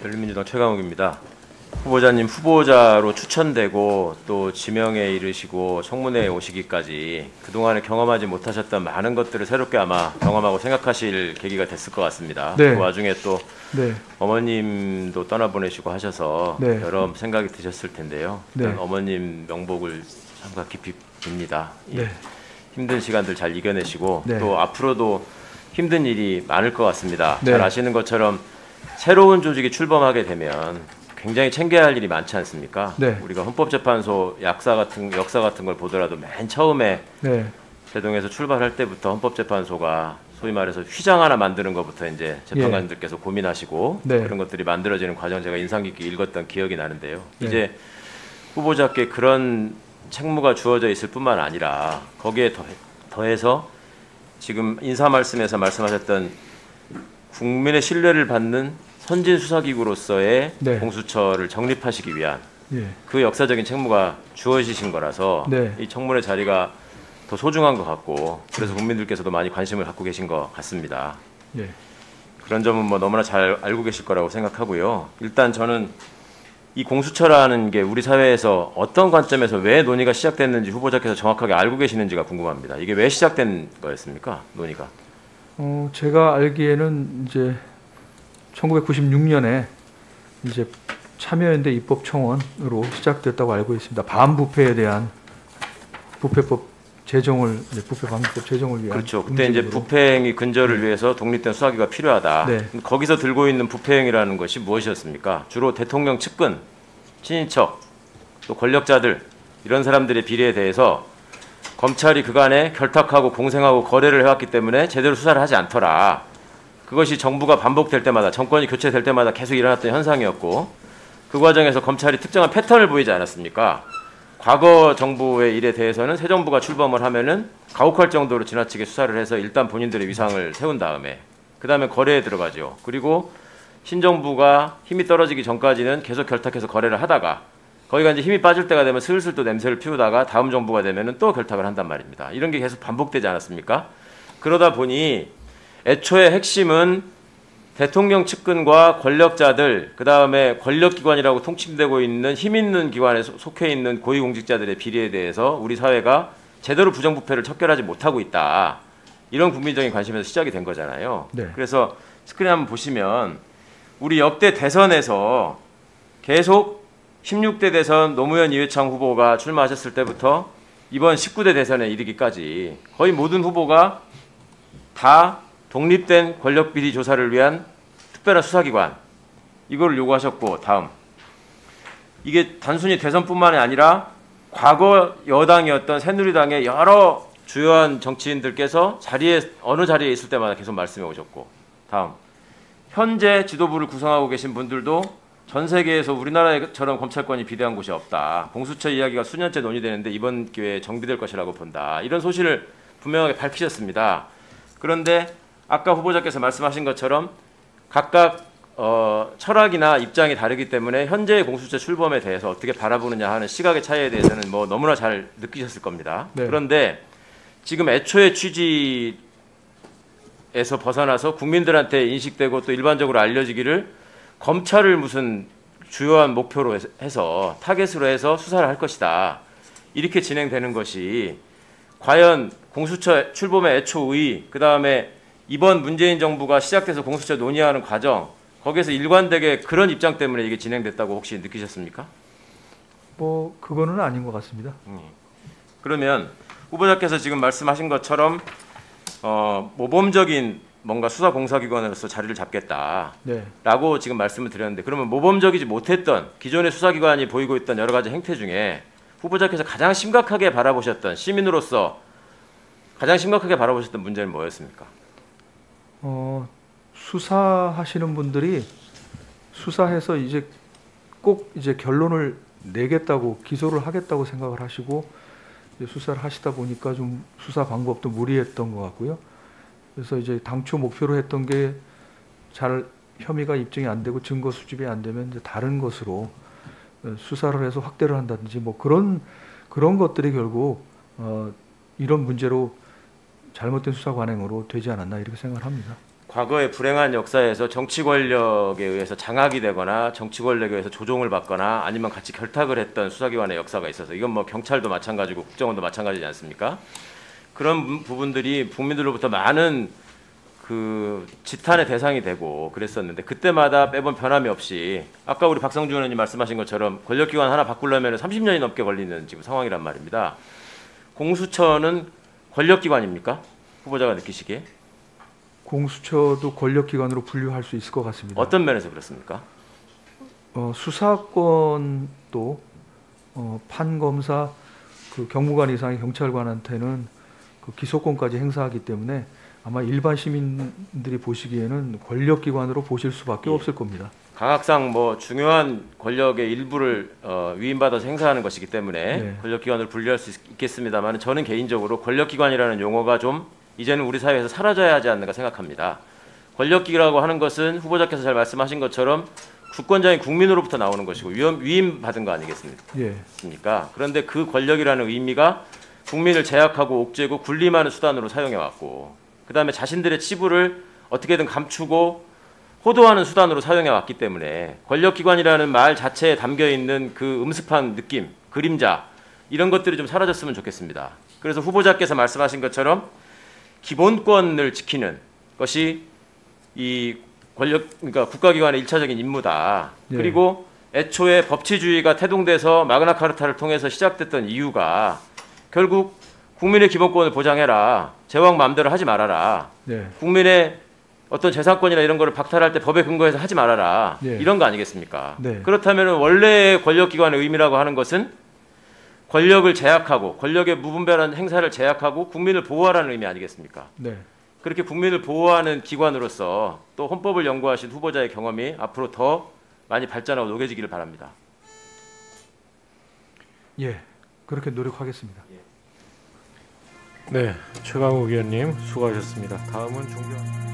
열린민주당 최강욱입니다. 후보자님 후보자로 추천되고 또 지명에 이르시고 청문회에 오시기까지 그동안에 경험하지 못하셨던 많은 것들을 새롭게 아마 경험하고 생각하실 계기가 됐을 것 같습니다. 네. 그 와중에 또 네. 어머님도 떠나보내시고 하셔서 네. 여러 생각이 드셨을 텐데요. 네. 어머님 명복을 참가 깊이 빕니다. 네. 힘든 시간들 잘 이겨내시고 네. 또 앞으로도 힘든 일이 많을 것 같습니다. 네. 잘 아시는 것처럼 새로운 조직이 출범하게 되면 굉장히 챙겨야 할 일이 많지 않습니까? 네. 우리가 헌법재판소 역사 같은 걸 보더라도 맨 처음에 네. 대동에서 출발할 때부터 헌법재판소가 소위 말해서 휘장 하나 만드는 것부터 이제 재판관들께서 고민하시고 네. 그런 것들이 만들어지는 과정 제가 인상 깊게 읽었던 기억이 나는데요. 네. 이제 후보자께 그런 책무가 주어져 있을 뿐만 아니라 거기에 더해서 지금 인사 말씀에서 말씀하셨던 국민의 신뢰를 받는 선진 수사기구로서의 네. 공수처를 정립하시기 위한 예. 그 역사적인 책무가 주어지신 거라서 네. 이 청문회 자리가 더 소중한 것 같고 그래서 국민들께서도 많이 관심을 갖고 계신 것 같습니다. 예. 그런 점은 뭐 너무나 잘 알고 계실 거라고 생각하고요. 일단 저는 이 공수처라는 게 우리 사회에서 어떤 관점에서 왜 논의가 시작됐는지 후보자께서 정확하게 알고 계시는지가 궁금합니다. 이게 왜 시작된 거였습니까? 논의가. 제가 알기에는 이제 1996년에 이제 참여연대 입법청원으로 시작됐다고 알고 있습니다. 반부패에 대한 부패법 제정을 부패 방지법 제정을 위한 그렇죠. 그때 이제 부패행위 근절을 위해서 독립된 수사기가 필요하다. 네. 거기서 들고 있는 부패행위라는 것이 무엇이었습니까? 주로 대통령 측근, 친인척, 또 권력자들 이런 사람들의 비리에 대해서 검찰이 그간에 결탁하고 공생하고 거래를 해왔기 때문에 제대로 수사를 하지 않더라. 그것이 정부가 반복될 때마다 정권이 교체될 때마다 계속 일어났던 현상이었고 그 과정에서 검찰이 특정한 패턴을 보이지 않았습니까? 과거 정부의 일에 대해서는 새 정부가 출범을 하면은 가혹할 정도로 지나치게 수사를 해서 일단 본인들의 위상을 세운 다음에 그 다음에 거래에 들어가죠. 그리고 신정부가 힘이 떨어지기 전까지는 계속 결탁해서 거래를 하다가 거기가 이제 힘이 빠질 때가 되면 슬슬 또 냄새를 피우다가 다음 정부가 되면은 또 결탁을 한단 말입니다. 이런 게 계속 반복되지 않았습니까? 그러다 보니 애초에 핵심은 대통령 측근과 권력자들, 그 다음에 권력기관이라고 통칭되고 있는 힘 있는 기관에 속해 있는 고위공직자들의 비리에 대해서 우리 사회가 제대로 부정부패를 척결하지 못하고 있다. 이런 국민적인 관심에서 시작이 된 거잖아요. 네. 그래서 스크린 한번 보시면 우리 역대 대선에서 계속 16대 대선 노무현 이회창 후보가 출마하셨을 때부터 이번 19대 대선에 이르기까지 거의 모든 후보가 다 독립된 권력비리 조사를 위한 특별한 수사기관 이걸 요구하셨고 다음 이게 단순히 대선뿐만이 아니라 과거 여당이었던 새누리당의 여러 주요한 정치인들께서 어느 자리에 있을 때마다 계속 말씀해 오셨고 다음 현재 지도부를 구성하고 계신 분들도 전 세계에서 우리나라처럼 검찰권이 비대한 곳이 없다. 공수처 이야기가 수년째 논의되는데 이번 기회에 정비될 것이라고 본다. 이런 소신을 분명하게 밝히셨습니다. 그런데 아까 후보자께서 말씀하신 것처럼 각각 철학이나 입장이 다르기 때문에 현재의 공수처 출범에 대해서 어떻게 바라보느냐 하는 시각의 차이에 대해서는 뭐 너무나 잘 느끼셨을 겁니다. 네. 그런데 지금 애초의 취지에서 벗어나서 국민들한테 인식되고 또 일반적으로 알려지기를 검찰을 무슨 주요한 목표로 해서 타겟으로 해서 수사를 할 것이다. 이렇게 진행되는 것이 과연 공수처 출범의 애초 의의, 그 다음에 이번 문재인 정부가 시작돼서 공수처 논의하는 과정, 거기에서 일관되게 그런 입장 때문에 이게 진행됐다고 혹시 느끼셨습니까? 그거는 아닌 것 같습니다. 그러면 후보자께서 지금 말씀하신 것처럼 모범적인 뭔가 수사공사기관으로서 자리를 잡겠다라고 네. 지금 말씀을 드렸는데 그러면 모범적이지 못했던 기존의 수사기관이 보이고 있던 여러 가지 행태 중에 후보자께서 가장 심각하게 바라보셨던 시민으로서 가장 심각하게 바라보셨던 문제는 뭐였습니까? 수사하시는 분들이 수사해서 이제 꼭 이제 결론을 내겠다고 기소를 하겠다고 생각을 하시고 이제 수사를 하시다 보니까 좀 수사 방법도 무리했던 것 같고요. 그래서 이제 당초 목표로 했던 게 잘 혐의가 입증이 안 되고 증거 수집이 안 되면 이제 다른 것으로 수사를 해서 확대를 한다든지 뭐 그런 것들이 결국 이런 문제로 잘못된 수사 관행으로 되지 않았나 이렇게 생각을 합니다. 과거의 불행한 역사에서 정치 권력에 의해서 장악이 되거나 정치 권력에 의해서 조종을 받거나 아니면 같이 결탁을 했던 수사기관의 역사가 있어서 이건 뭐 경찰도 마찬가지고 국정원도 마찬가지지 않습니까? 그런 부분들이 국민들로부터 많은 그 지탄의 대상이 되고 그랬었는데 그때마다 매번 변함이 없이 아까 우리 박성준 의원님 말씀하신 것처럼 권력기관 하나 바꾸려면 30년이 넘게 걸리는 지금 상황이란 말입니다. 공수처는 권력기관입니까? 후보자가 느끼시기에? 공수처도 권력기관으로 분류할 수 있을 것 같습니다. 어떤 면에서 그렇습니까? 수사권도 판검사, 그 경무관 이상의 경찰관한테는 그 기소권까지 행사하기 때문에 아마 일반 시민들이 보시기에는 권력기관으로 보실 수밖에 없을 겁니다. 강학상 뭐 중요한 권력의 일부를 위임받아서 행사하는 것이기 때문에 네. 권력기관을 분류할 수 있겠습니다만 저는 개인적으로 권력기관이라는 용어가 좀 이제는 우리 사회에서 사라져야 하지 않는가 생각합니다. 권력기라고 하는 것은 후보자께서 잘 말씀하신 것처럼 주권자인 국민으로부터 나오는 것이고 위임받은 거 아니겠습니까? 예. 그런데 그 권력이라는 의미가 국민을 제약하고 옥죄고 군림하는 수단으로 사용해왔고 그 다음에 자신들의 치부를 어떻게든 감추고 호도하는 수단으로 사용해왔기 때문에 권력기관이라는 말 자체에 담겨있는 그 음습한 느낌, 그림자 이런 것들이 좀 사라졌으면 좋겠습니다. 그래서 후보자께서 말씀하신 것처럼 기본권을 지키는 것이 이 그러니까 국가기관의 1차적인 임무다. 예. 그리고 애초에 법치주의가 태동돼서 마그나카르타를 통해서 시작됐던 이유가 결국 국민의 기본권을 보장해라. 제왕 마음대로 하지 말아라. 네. 국민의 어떤 재산권이나 이런 거를 박탈할 때 법에 근거해서 하지 말아라. 예. 이런 거 아니겠습니까? 네. 그렇다면 원래의 권력기관의 의미라고 하는 것은 권력을 제약하고 권력의 무분별한 행사를 제약하고 국민을 보호하라는 의미 아니겠습니까? 네. 그렇게 국민을 보호하는 기관으로서 또 헌법을 연구하신 후보자의 경험이 앞으로 더 많이 발전하고 녹여지기를 바랍니다. 예. 그렇게 노력하겠습니다. 네, 최강욱 의원님 수고하셨습니다. 다음은 존경.